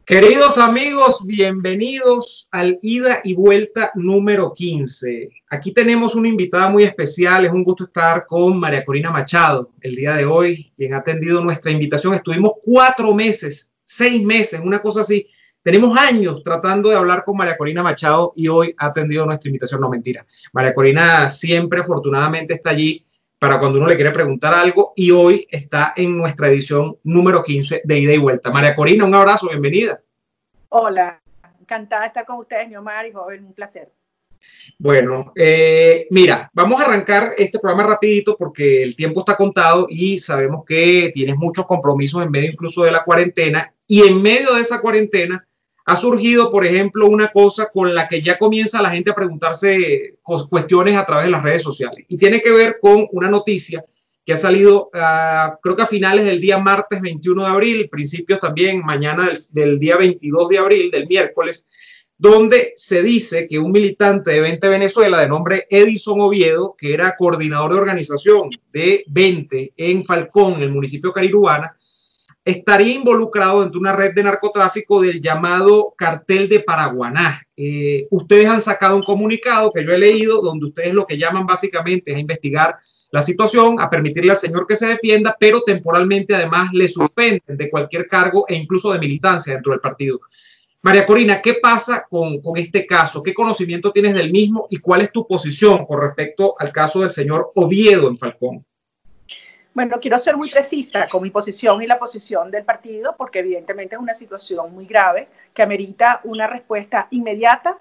Queridos amigos, bienvenidos al Ida y Vuelta número 15. Aquí tenemos una invitada muy especial. Es un gusto estar con María Corina Machado el día de hoy, quien ha atendido nuestra invitación. Estuvimos 4 meses, 6 meses, una cosa así. Tenemos años tratando de hablar con María Corina Machado y hoy ha atendido nuestra invitación. No, mentira. María Corina siempre, afortunadamente, está allí para cuando uno le quiere preguntar algo, y hoy está en nuestra edición número 15 de Ida y Vuelta. María Corina, un abrazo, bienvenida. Hola, encantada de estar con ustedes, Neomar y joven, un placer. Bueno, mira, vamos a arrancar este programa rapidito porque el tiempo está contado y sabemos que tienes muchos compromisos en medio incluso de la cuarentena, y en medio de esa cuarentena ha surgido, por ejemplo, una cosa con la que ya comienza la gente a preguntarse cuestiones a través de las redes sociales, y tiene que ver con una noticia que ha salido, creo que a finales del día martes 21 de abril, principios también mañana del día 22 de abril, del miércoles, donde se dice que un militante de Vente Venezuela de nombre Edison Oviedo, que era coordinador de organización de Vente en Falcón, en el municipio de Carirubana, estaría involucrado dentro de una red de narcotráfico del llamado Cartel de Paraguaná. Ustedes han sacado un comunicado que yo he leído, donde ustedes lo que llaman básicamente es a investigar la situación, a permitirle al señor que se defienda, pero temporalmente además le suspenden de cualquier cargo e incluso de militancia dentro del partido. María Corina, ¿qué pasa con este caso? ¿Qué conocimiento tienes del mismo y cuál es tu posición con respecto al caso del señor Oviedo en Falcón? Bueno, quiero ser muy precisa con mi posición y la posición del partido, porque evidentemente es una situación muy grave que amerita una respuesta inmediata,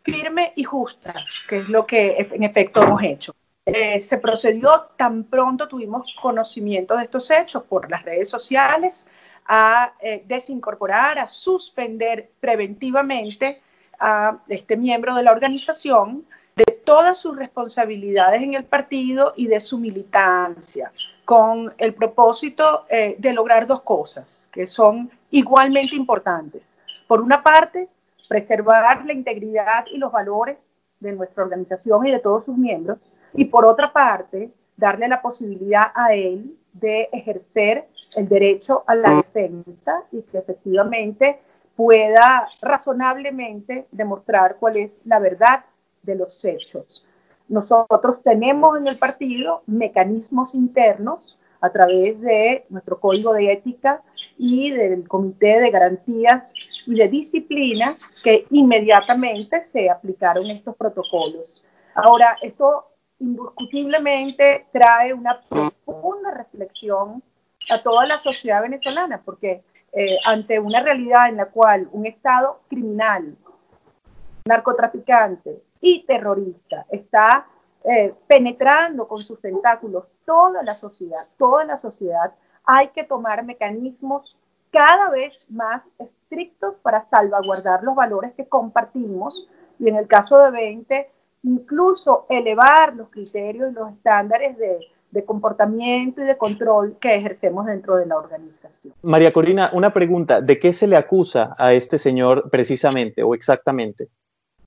firme y justa, que es lo que en efecto hemos hecho. Se procedió tan pronto tuvimos conocimiento de estos hechos por las redes sociales, a desincorporar, a suspender preventivamente a este miembro de la organización de todas sus responsabilidades en el partido y de su militancia, con el propósito de lograr dos cosas que son igualmente importantes. Por una parte, preservar la integridad y los valores de nuestra organización y de todos sus miembros, y por otra parte, darle la posibilidad a él de ejercer el derecho a la defensa y que efectivamente pueda razonablemente demostrar cuál es la verdad de los hechos. Nosotros tenemos en el partido mecanismos internos a través de nuestro código de ética y del comité de garantías y de disciplina que inmediatamente se aplicaron estos protocolos. Ahora, esto indiscutiblemente trae una profunda reflexión a toda la sociedad venezolana, porque ante una realidad en la cual un Estado criminal, narcotraficante y terrorista está penetrando con sus tentáculos toda la sociedad, hay que tomar mecanismos cada vez más estrictos para salvaguardar los valores que compartimos, y en el caso de Vente, incluso elevar los criterios y los estándares de comportamiento y de control que ejercemos dentro de la organización. María Corina, una pregunta, ¿de qué se le acusa a este señor precisamente o exactamente?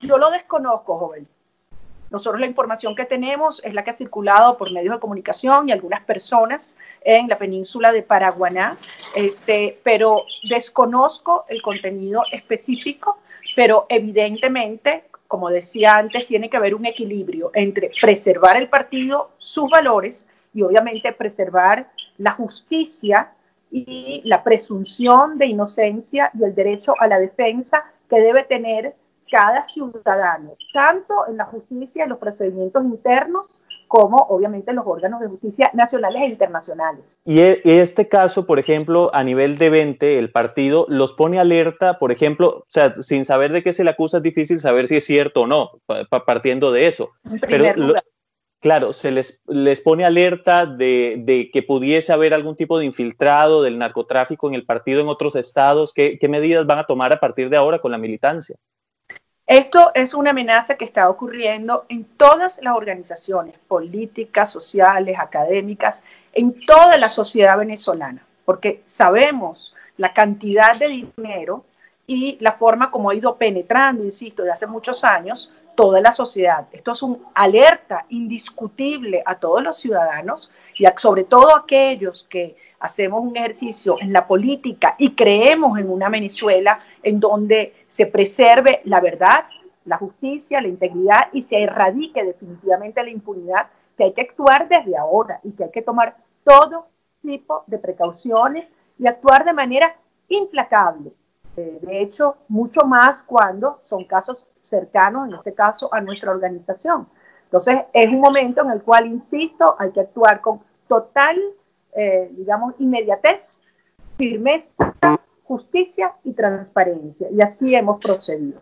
Yo lo desconozco, joven. Nosotros la información que tenemos es la que ha circulado por medios de comunicación y algunas personas en la península de Paraguaná, pero desconozco el contenido específico, pero evidentemente, como decía antes, tiene que haber un equilibrio entre preservar el partido, sus valores, y obviamente preservar la justicia y la presunción de inocencia y el derecho a la defensa que debe tener cada ciudadano, tanto en la justicia, en los procedimientos internos, como obviamente en los órganos de justicia nacionales e internacionales. Y este caso, por ejemplo, a nivel de Vente, el partido los pone alerta, por ejemplo, o sea, sin saber de qué se le acusa, es difícil saber si es cierto o no, partiendo de eso. Claro, se les pone alerta de que pudiese haber algún tipo de infiltrado del narcotráfico en el partido en otros estados. ¿Qué medidas van a tomar a partir de ahora con la militancia? Esto es una amenaza que está ocurriendo en todas las organizaciones políticas, sociales, académicas, en toda la sociedad venezolana, porque sabemos la cantidad de dinero y la forma como ha ido penetrando, insisto, de hace muchos años, toda la sociedad. Esto es una alerta indiscutible a todos los ciudadanos y sobre todo a aquellos que hacemos un ejercicio en la política y creemos en una Venezuela en donde se preserve la verdad, la justicia, la integridad y se erradique definitivamente la impunidad, que hay que actuar desde ahora y que hay que tomar todo tipo de precauciones y actuar de manera implacable. De hecho, mucho más cuando son casos cercanos, en este caso, a nuestra organización. Entonces, es un momento en el cual, insisto, hay que actuar con total, digamos, inmediatez, firmeza, justicia y transparencia. Y así hemos procedido.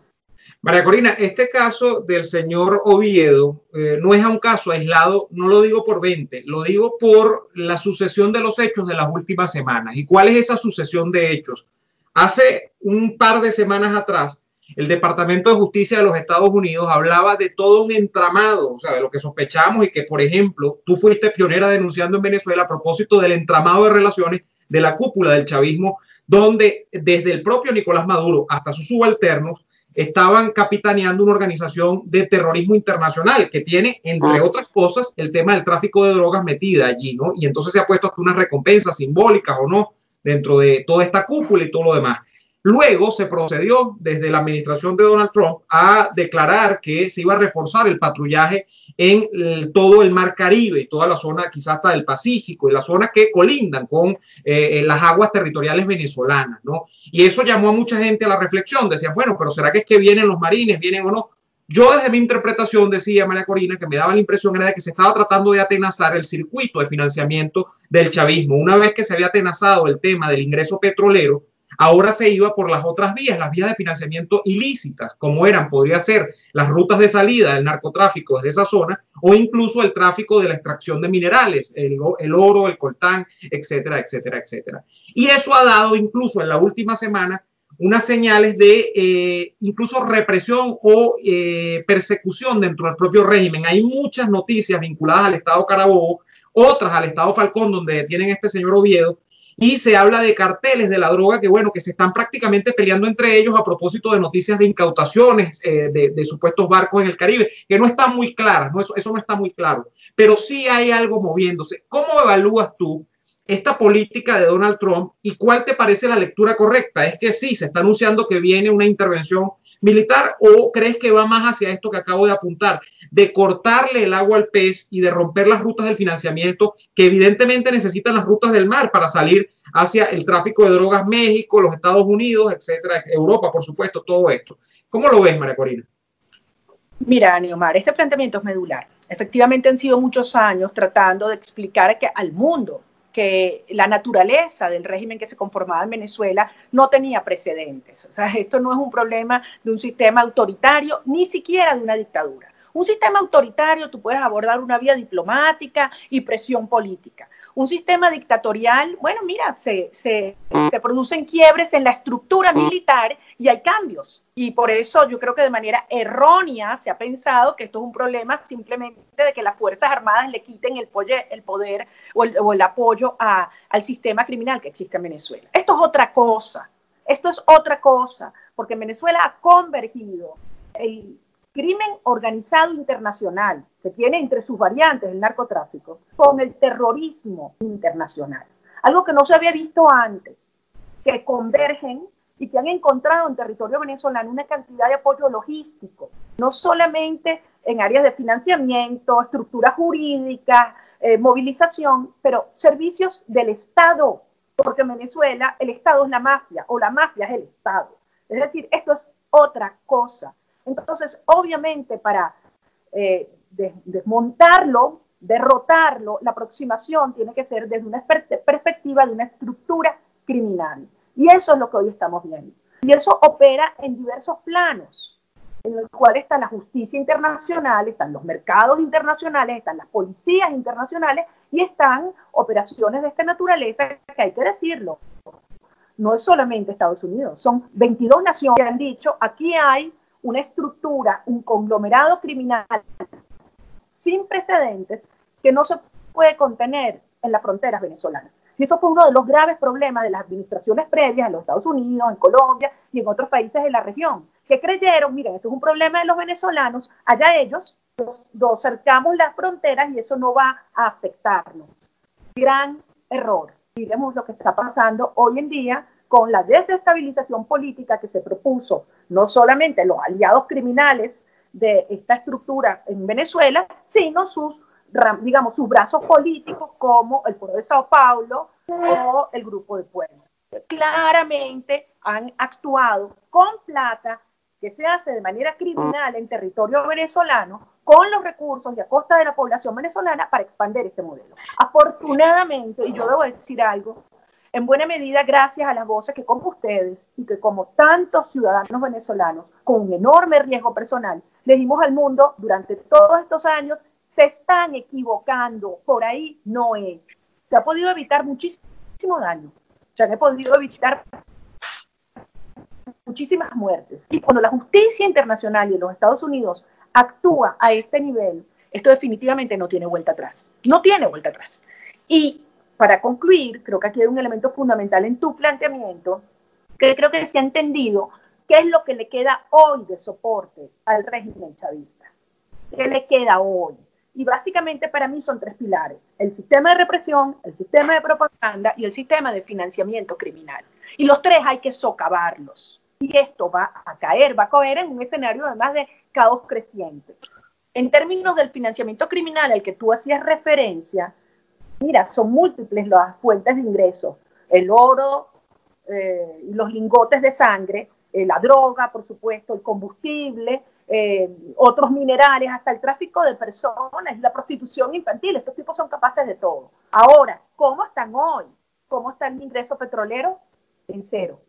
María Corina, este caso del señor Oviedo no es un caso aislado, no lo digo por 20, lo digo por la sucesión de los hechos de las últimas semanas. ¿Y cuál es esa sucesión de hechos? Hace un par de semanas atrás, el Departamento de Justicia de los Estados Unidos hablaba de todo un entramado, o sea, de lo que sospechamos y que, por ejemplo, tú fuiste pionera denunciando en Venezuela a propósito del entramado de relaciones de la cúpula del chavismo, donde desde el propio Nicolás Maduro hasta sus subalternos estaban capitaneando una organización de terrorismo internacional que tiene, entre otras cosas, el tema del tráfico de drogas metida allí, ¿no? Y entonces se ha puesto hasta unas recompensas simbólicas o no dentro de toda esta cúpula y todo lo demás. Luego se procedió desde la administración de Donald Trump a declarar que se iba a reforzar el patrullaje en todo el Mar Caribe y toda la zona quizás hasta del Pacífico y las zonas que colindan con las aguas territoriales venezolanas, ¿no? Y eso llamó a mucha gente a la reflexión. Decían, bueno, pero ¿será que es que vienen los marines, vienen o no? Yo desde mi interpretación decía, María Corina, que me daba la impresión era de que se estaba tratando de atenazar el circuito de financiamiento del chavismo. Una vez que se había atenazado el tema del ingreso petrolero, ahora se iba por las otras vías, las vías de financiamiento ilícitas, como podría ser las rutas de salida del narcotráfico desde esa zona, o incluso el tráfico de la extracción de minerales, el oro, el coltán, etcétera, etcétera, etcétera. Y eso ha dado incluso en la última semana unas señales de incluso represión o persecución dentro del propio régimen. Hay muchas noticias vinculadas al Estado Carabobo, otras al Estado Falcón, donde detienen a este señor Oviedo, y se habla de carteles de la droga que, bueno, que se están prácticamente peleando entre ellos a propósito de noticias de incautaciones de supuestos barcos en el Caribe, que no están muy claras, ¿no? Eso no está muy claro, pero sí hay algo moviéndose. ¿Cómo evalúas tú esta política de Donald Trump y cuál te parece la lectura correcta? ¿Es que sí, se está anunciando que viene una intervención militar o crees que va más hacia esto que acabo de apuntar, de cortarle el agua al pez y de romper las rutas del financiamiento que evidentemente necesitan las rutas del mar para salir hacia el tráfico de drogas, México, los Estados Unidos, etcétera, Europa, por supuesto, todo esto? ¿Cómo lo ves, María Corina? Mira, Neomar, este planteamiento es medular. Efectivamente han sido muchos años tratando de explicar al mundo que la naturaleza del régimen que se conformaba en Venezuela no tenía precedentes. O sea, esto no es un problema de un sistema autoritario, ni siquiera de una dictadura. Un sistema autoritario tú puedes abordar una vía diplomática y presión política. Un sistema dictatorial, bueno, mira, se producen quiebres en la estructura militar y hay cambios. Y por eso yo creo que de manera errónea se ha pensado que esto es un problema simplemente de que las Fuerzas Armadas le quiten el poder o el apoyo al sistema criminal que existe en Venezuela. Esto es otra cosa. Porque en Venezuela ha convergido el crimen organizado internacional, que tiene entre sus variantes el narcotráfico, con el terrorismo internacional. Algo que no se había visto antes, que convergen y que han encontrado en territorio venezolano una cantidad de apoyo logístico, no solamente en áreas de financiamiento, estructuras jurídicas, movilización, pero servicios del Estado, porque en Venezuela el Estado es la mafia o la mafia es el Estado. Es decir, esto es otra cosa. Entonces, obviamente, para desmontarlo, derrotarlo, la aproximación tiene que ser desde una perspectiva de una estructura criminal. Y eso es lo que hoy estamos viendo. Y eso opera en diversos planos, en el cual está la justicia internacional, están los mercados internacionales, están las policías internacionales y están operaciones de esta naturaleza que hay que decirlo. No es solamente Estados Unidos, son 22 naciones que han dicho, aquí hay una estructura, un conglomerado criminal sin precedentes que no se puede contener en las fronteras venezolanas. Y eso fue uno de los graves problemas de las administraciones previas en los Estados Unidos, en Colombia y en otros países de la región, que creyeron, miren, esto es un problema de los venezolanos, allá ellos, nos cercamos las fronteras y eso no va a afectarnos. Gran error. miremos lo que está pasando hoy en día con la desestabilización política que se propuso no solamente los aliados criminales de esta estructura en Venezuela, sino sus, digamos, sus brazos políticos como el Foro de Sao Paulo o el Grupo de Puebla. Claramente han actuado con plata que se hace de manera criminal en territorio venezolano, con los recursos y a costa de la población venezolana para expandir este modelo. Afortunadamente, y yo debo decir algo, en buena medida gracias a las voces que como ustedes y que como tantos ciudadanos venezolanos con un enorme riesgo personal le dimos al mundo durante todos estos años, se están equivocando, por ahí no es. Se ha podido evitar muchísimo daño, se han podido evitar muchísimas muertes. Y cuando la justicia internacional y los Estados Unidos actúa a este nivel, esto definitivamente no tiene vuelta atrás. No tiene vuelta atrás. Y para concluir, creo que aquí hay un elemento fundamental en tu planteamiento, que creo que se ha entendido qué es lo que le queda hoy de soporte al régimen chavista. ¿Qué le queda hoy? Y básicamente para mí son tres pilares: el sistema de represión, el sistema de propaganda y el sistema de financiamiento criminal. Y los tres hay que socavarlos. Y esto va a caer en un escenario además de caos creciente. En términos del financiamiento criminal al que tú hacías referencia, mira, son múltiples las fuentes de ingresos: el oro, los lingotes de sangre, la droga, por supuesto, el combustible, otros minerales, hasta el tráfico de personas y la prostitución infantil. Estos tipos son capaces de todo. Ahora, ¿cómo están hoy? ¿Cómo está el ingreso petrolero? En cero.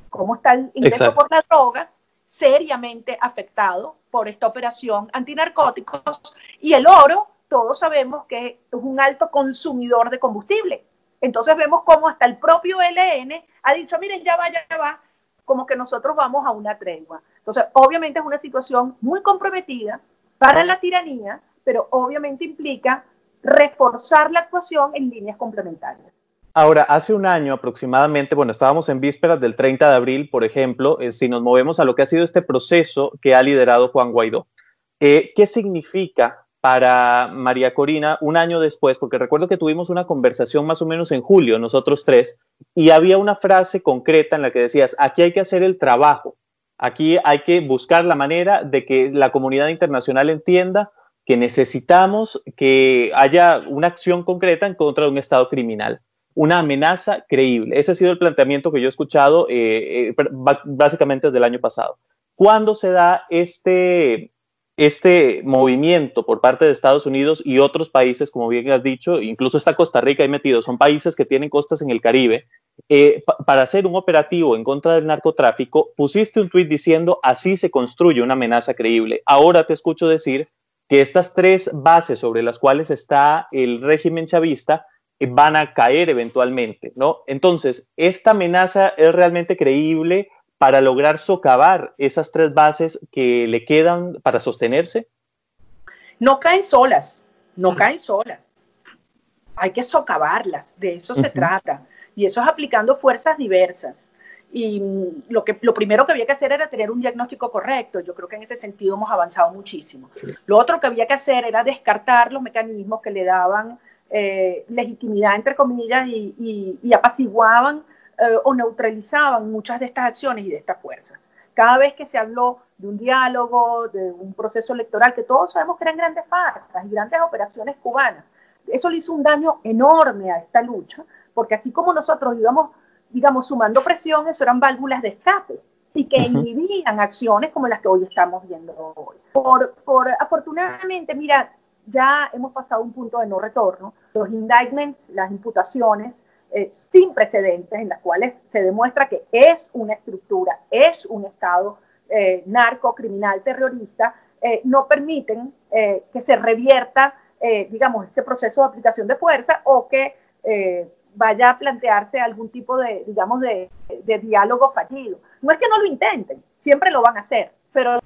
¿Cómo está el ingreso por la droga? Seriamente afectado por esta operación antinarcóticos. Y el oro, todos sabemos que es un alto consumidor de combustible. Entonces vemos cómo hasta el propio ELN ha dicho, miren, ya va, como que nosotros vamos a una tregua. Entonces, obviamente es una situación muy comprometida para la tiranía, pero obviamente implica reforzar la actuación en líneas complementarias. Ahora, hace un año aproximadamente, bueno, estábamos en vísperas del 30 de abril, por ejemplo, si nos movemos a lo que ha sido este proceso que ha liderado Juan Guaidó. ¿Qué significa para María Corina un año después? Porque recuerdo que tuvimos una conversación más o menos en julio, nosotros tres, y había una frase concreta en la que decías, aquí hay que hacer el trabajo, aquí hay que buscar la manera de que la comunidad internacional entienda que necesitamos que haya una acción concreta en contra de un Estado criminal. Una amenaza creíble. Ese ha sido el planteamiento que yo he escuchado básicamente desde el año pasado. ¿Cuándo se da este movimiento por parte de Estados Unidos y otros países, como bien has dicho, incluso está Costa Rica ahí metido, son países que tienen costas en el Caribe, para hacer un operativo en contra del narcotráfico? Pusiste un tuit diciendo, así se construye una amenaza creíble. Ahora te escucho decir que estas tres bases sobre las cuales está el régimen chavista van a caer eventualmente, ¿no? Entonces, ¿esta amenaza es realmente creíble para lograr socavar esas tres bases que le quedan para sostenerse? No caen solas, no caen solas. Hay que socavarlas, de eso se trata. Y eso es aplicando fuerzas diversas. Y lo primero que había que hacer era tener un diagnóstico correcto. Yo creo que en ese sentido hemos avanzado muchísimo. Sí. Lo otro que había que hacer era descartar los mecanismos que le daban legitimidad, entre comillas, y apaciguaban o neutralizaban muchas de estas acciones y de estas fuerzas. Cada vez que se habló de un diálogo, de un proceso electoral, que todos sabemos que eran grandes farsas y grandes operaciones cubanas, eso le hizo un daño enorme a esta lucha, porque así como nosotros íbamos, digamos, sumando presión, eso eran válvulas de escape y que inhibían acciones como las que hoy estamos viendo hoy. Afortunadamente, mira, ya hemos pasado un punto de no retorno. Los indictments, las imputaciones sin precedentes, en las cuales se demuestra que es una estructura, es un Estado narco, criminal, terrorista, no permiten que se revierta, digamos, este proceso de aplicación de fuerza o que vaya a plantearse algún tipo de, digamos, de diálogo fallido. No es que no lo intenten, siempre lo van a hacer, pero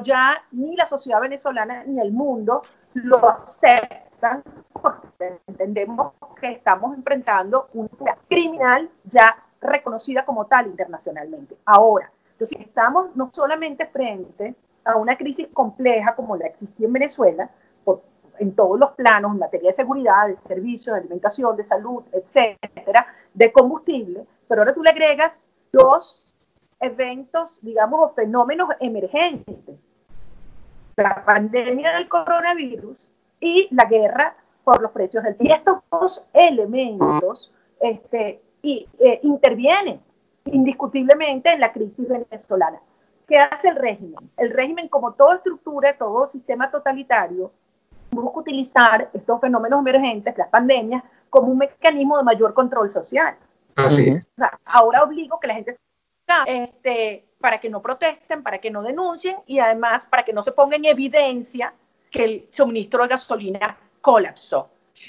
ya ni la sociedad venezolana ni el mundo lo aceptan porque entendemos que estamos enfrentando una criminal ya reconocida como tal internacionalmente. Ahora, entonces estamos no solamente frente a una crisis compleja como la existía en Venezuela, en todos los planos, en materia de seguridad, de servicios, de alimentación, de salud, etcétera, de combustible, pero ahora tú le agregas dos eventos, digamos, o fenómenos emergentes: la pandemia del coronavirus y la guerra por los precios del petróleo. Y estos dos elementos intervienen indiscutiblemente en la crisis venezolana. ¿Qué hace el régimen? El régimen, como toda estructura, todo sistema totalitario, busca utilizar estos fenómenos emergentes, las pandemias, como un mecanismo de mayor control social. Así es. O sea, ahora obligo que la gente para que no protesten, para que no denuncien y además para que no se ponga en evidencia que el suministro de gasolina colapsó.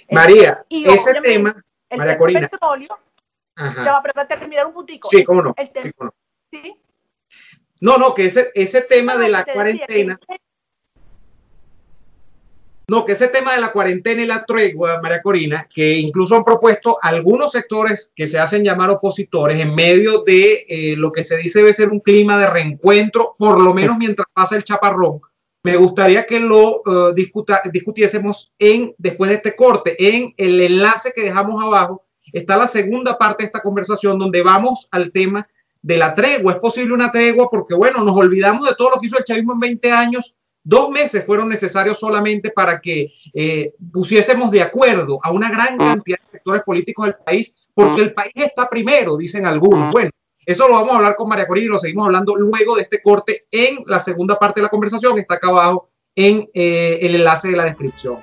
María, ese tema, María Corina. Petróleo, ya va a terminar un puntico. Sí, cómo no. ¿Sí? No, que ese tema de la cuarentena. No, que ese tema de la cuarentena y la tregua, María Corina, que incluso han propuesto algunos sectores que se hacen llamar opositores en medio de lo que se dice debe ser un clima de reencuentro, por lo menos mientras pasa el chaparrón. Me gustaría que lo discutiésemos después de este corte. En el enlace que dejamos abajo está la segunda parte de esta conversación donde vamos al tema de la tregua. ¿Es posible una tregua? Porque, bueno, nos olvidamos de todo lo que hizo el chavismo en 20 años. 2 meses fueron necesarios solamente para que pusiésemos de acuerdo a una gran cantidad de sectores políticos del país, porque el país está primero, dicen algunos. Bueno, eso lo vamos a hablar con María Corina y lo seguimos hablando luego de este corte en la segunda parte de la conversación. Está acá abajo en el enlace de la descripción.